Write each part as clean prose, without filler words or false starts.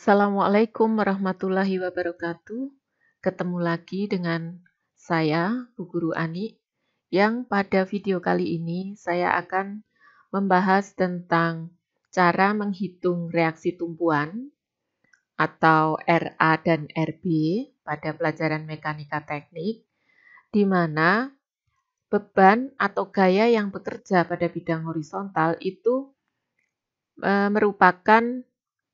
Assalamualaikum warahmatullahi wabarakatuh. Ketemu lagi dengan saya, Bu Guru Ani, yang pada video kali ini saya akan membahas tentang cara menghitung reaksi tumpuan atau RA dan RB pada pelajaran mekanika teknik, di mana beban atau gaya yang bekerja pada bidang horizontal itu merupakan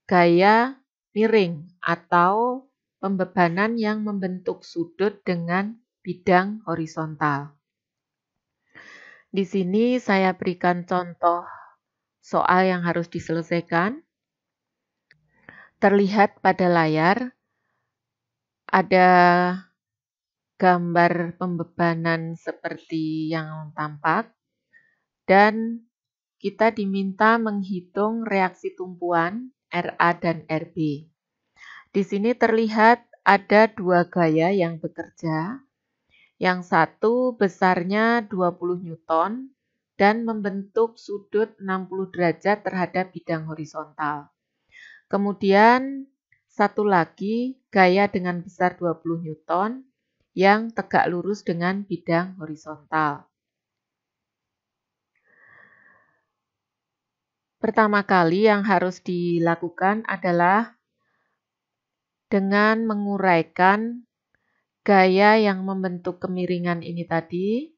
gaya miring atau pembebanan yang membentuk sudut dengan bidang horizontal. Di sini saya berikan contoh soal yang harus diselesaikan. Terlihat pada layar ada gambar pembebanan seperti yang tampak dan kita diminta menghitung reaksi tumpuan RA dan RB. Di sini terlihat ada dua gaya yang bekerja. Yang satu besarnya 20 Newton dan membentuk sudut 60 derajat terhadap bidang horizontal. Kemudian satu lagi gaya dengan besar 20 Newton yang tegak lurus dengan bidang horizontal. Pertama kali yang harus dilakukan adalah dengan menguraikan gaya yang membentuk kemiringan ini tadi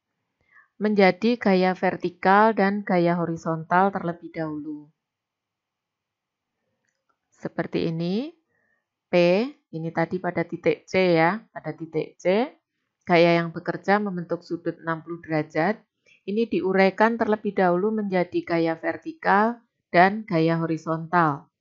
menjadi gaya vertikal dan gaya horizontal terlebih dahulu. Seperti ini, P, ini tadi pada titik C ya, pada titik C, gaya yang bekerja membentuk sudut 60 derajat, ini diuraikan terlebih dahulu menjadi gaya vertikal dan gaya horizontal.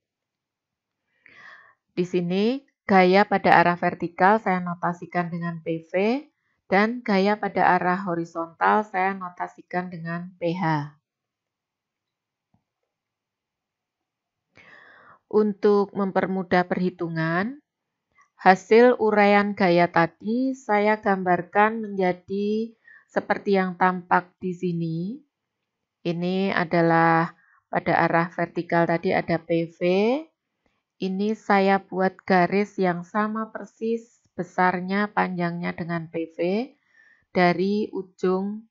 Di sini, gaya pada arah vertikal saya notasikan dengan PV, dan gaya pada arah horizontal saya notasikan dengan PH. Untuk mempermudah perhitungan, hasil uraian gaya tadi saya gambarkan menjadi seperti yang tampak di sini. Ini adalah pada arah vertikal tadi ada PV. Ini saya buat garis yang sama persis besarnya panjangnya dengan PV dari ujung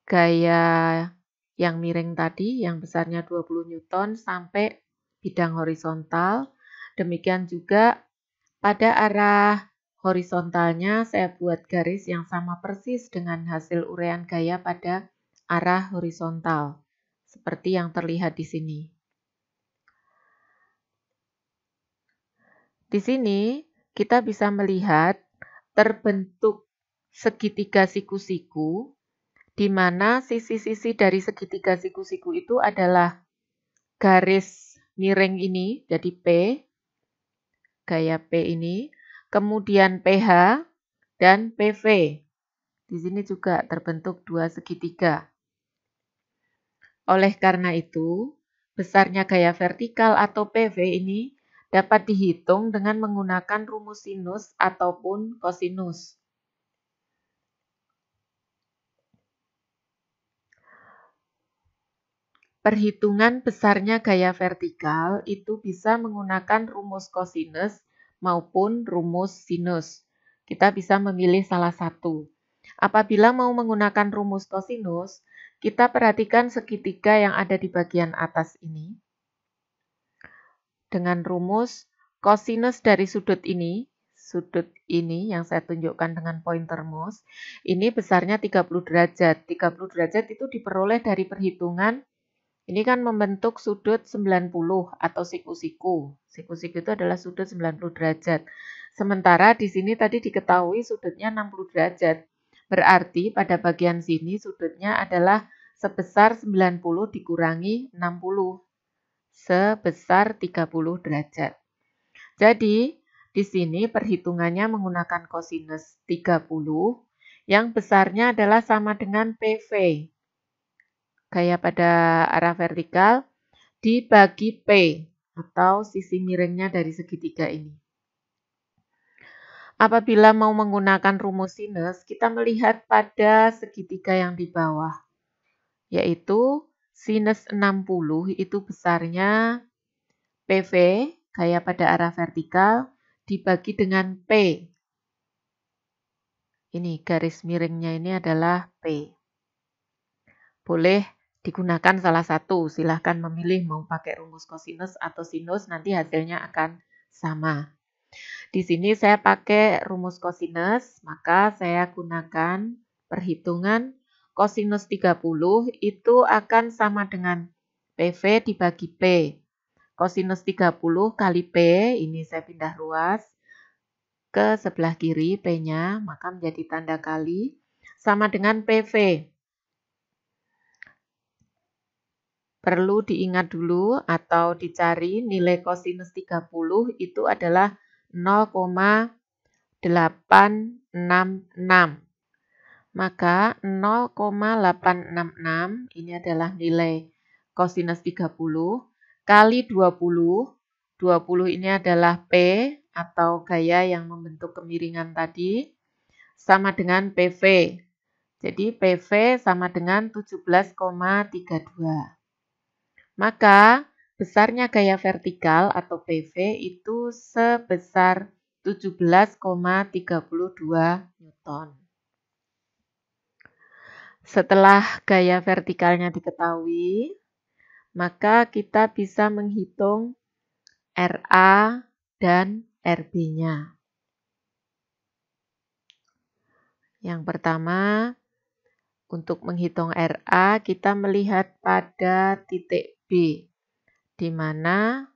gaya yang miring tadi yang besarnya 20 Newton sampai bidang horizontal. Demikian juga pada arah horizontalnya saya buat garis yang sama persis dengan hasil uraian gaya pada arah horizontal, seperti yang terlihat di sini. Di sini kita bisa melihat terbentuk segitiga siku-siku, di mana sisi-sisi dari segitiga siku-siku itu adalah garis miring ini, jadi P, gaya P ini, kemudian PH dan PV. Di sini juga terbentuk dua segitiga. Oleh karena itu, besarnya gaya vertikal atau PV ini dapat dihitung dengan menggunakan rumus sinus ataupun kosinus. Perhitungan besarnya gaya vertikal itu bisa menggunakan rumus kosinus maupun rumus sinus. Kita bisa memilih salah satu. Apabila mau menggunakan rumus kosinus, kita perhatikan segitiga yang ada di bagian atas ini. Dengan rumus kosinus dari sudut ini yang saya tunjukkan dengan pointer mouse, ini besarnya 30 derajat. 30 derajat itu diperoleh dari perhitungan. Ini kan membentuk sudut 90 atau siku-siku. Siku-siku itu adalah sudut 90 derajat. Sementara di sini tadi diketahui sudutnya 60 derajat. Berarti pada bagian sini sudutnya adalah sebesar 90 dikurangi 60. Sebesar 30 derajat. Jadi, di sini perhitungannya menggunakan kosinus 30 yang besarnya adalah sama dengan PV. Gaya pada arah vertikal dibagi P atau sisi miringnya dari segitiga ini. Apabila mau menggunakan rumus sinus, kita melihat pada segitiga yang di bawah, yaitu sinus 60 itu besarnya PV gaya pada arah vertikal dibagi dengan P. Ini garis miringnya ini adalah P. Boleh digunakan salah satu, silahkan memilih mau pakai rumus kosinus atau sinus, nanti hasilnya akan sama. Di sini saya pakai rumus kosinus, maka saya gunakan perhitungan kosinus 30 itu akan sama dengan PV dibagi P. Kosinus 30 kali P, ini saya pindah ruas ke sebelah kiri P-nya, maka menjadi tanda kali, sama dengan PV. Perlu diingat dulu atau dicari nilai kosinus 30 itu adalah 0,866. Maka 0,866 ini adalah nilai kosinus 30 kali 20. 20 ini adalah P atau gaya yang membentuk kemiringan tadi, sama dengan PV. Jadi PV sama dengan 17,32. Maka besarnya gaya vertikal atau PV itu sebesar 17,32 Newton. Setelah gaya vertikalnya diketahui, maka kita bisa menghitung RA dan RB-nya. Yang pertama, untuk menghitung RA, kita melihat pada titik B, di mana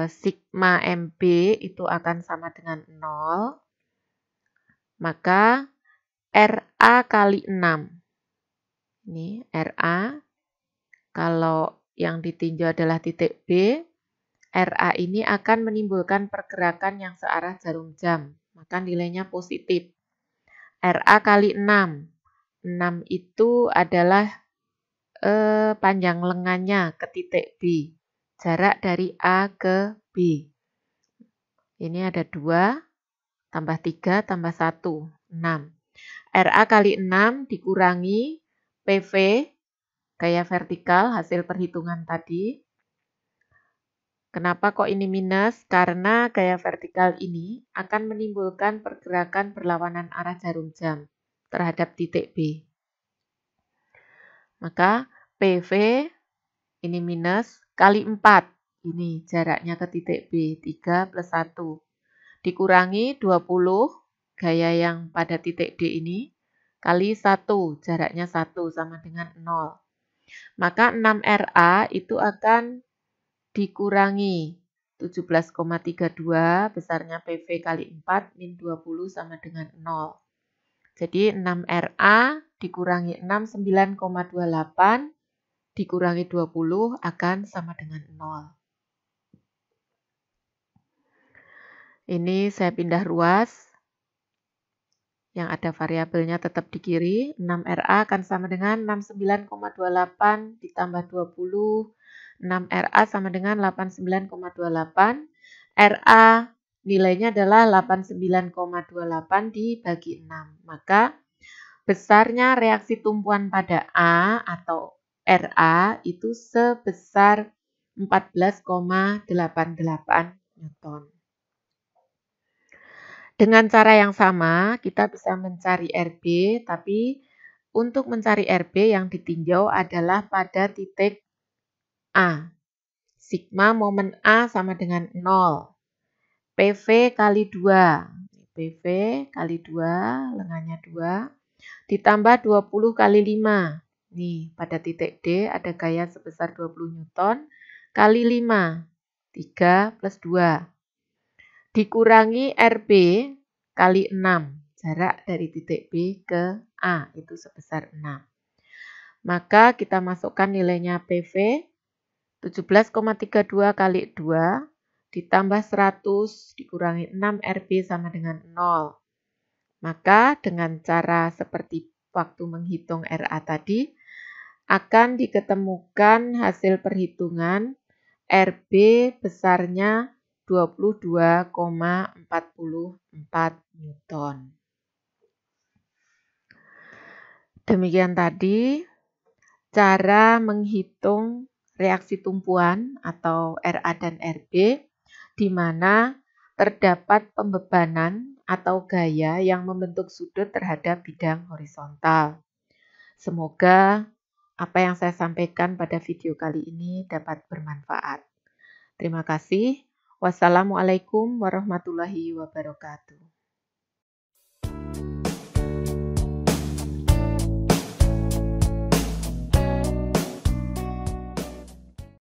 sigma MB itu akan sama dengan 0, maka RA kali 6. Ini RA, kalau yang ditinjau adalah titik B, RA ini akan menimbulkan pergerakan yang searah jarum jam, maka nilainya positif. RA kali 6. 6 itu adalah panjang lengannya ke titik B, jarak dari A ke B. Ini ada 2, tambah 3, tambah 1, 6. RA kali 6 dikurangi PV, gaya vertikal, hasil perhitungan tadi. Kenapa kok ini minus? Karena gaya vertikal ini akan menimbulkan pergerakan berlawanan arah jarum jam terhadap titik B. Maka PV ini minus kali 4. Ini jaraknya ke titik B, 3 plus 1. Dikurangi 20, gaya yang pada titik D ini, kali 1, jaraknya 1 sama dengan 0. Maka 6RA itu akan dikurangi 17,32, besarnya PV kali 4, min 20 sama dengan 0. Jadi 6RA dikurangi 6, 9,28, dikurangi 20 akan sama dengan 0. Ini saya pindah ruas, yang ada variabelnya tetap di kiri. 6RA akan sama dengan 69,28 ditambah 20. 6RA sama dengan 89,28. RA nilainya adalah 89,28 dibagi 6. Maka besarnya reaksi tumpuan pada A atau RA itu sebesar 14,88 Newton. Dengan cara yang sama, kita bisa mencari RB, tapi untuk mencari RB yang ditinjau adalah pada titik A. Sigma momen A sama dengan 0. PV kali 2. PV kali 2, lengannya 2. Ditambah 20 kali 5. Nih, pada titik D ada gaya sebesar 20 Newton kali 5. 3 plus 2. Dikurangi RB kali 6, jarak dari titik B ke A itu sebesar 6. Maka kita masukkan nilainya PV, 17,32 kali 2, ditambah 100, dikurangi 6 RB sama dengan 0. Maka dengan cara seperti waktu menghitung RA tadi, akan diketemukan hasil perhitungan RB besarnya 22,44 Newton. Demikian tadi cara menghitung reaksi tumpuan atau RA dan RB, di mana terdapat pembebanan atau gaya yang membentuk sudut terhadap bidang horizontal. Semoga apa yang saya sampaikan pada video kali ini dapat bermanfaat. Terima kasih. Wassalamualaikum warahmatullahi wabarakatuh.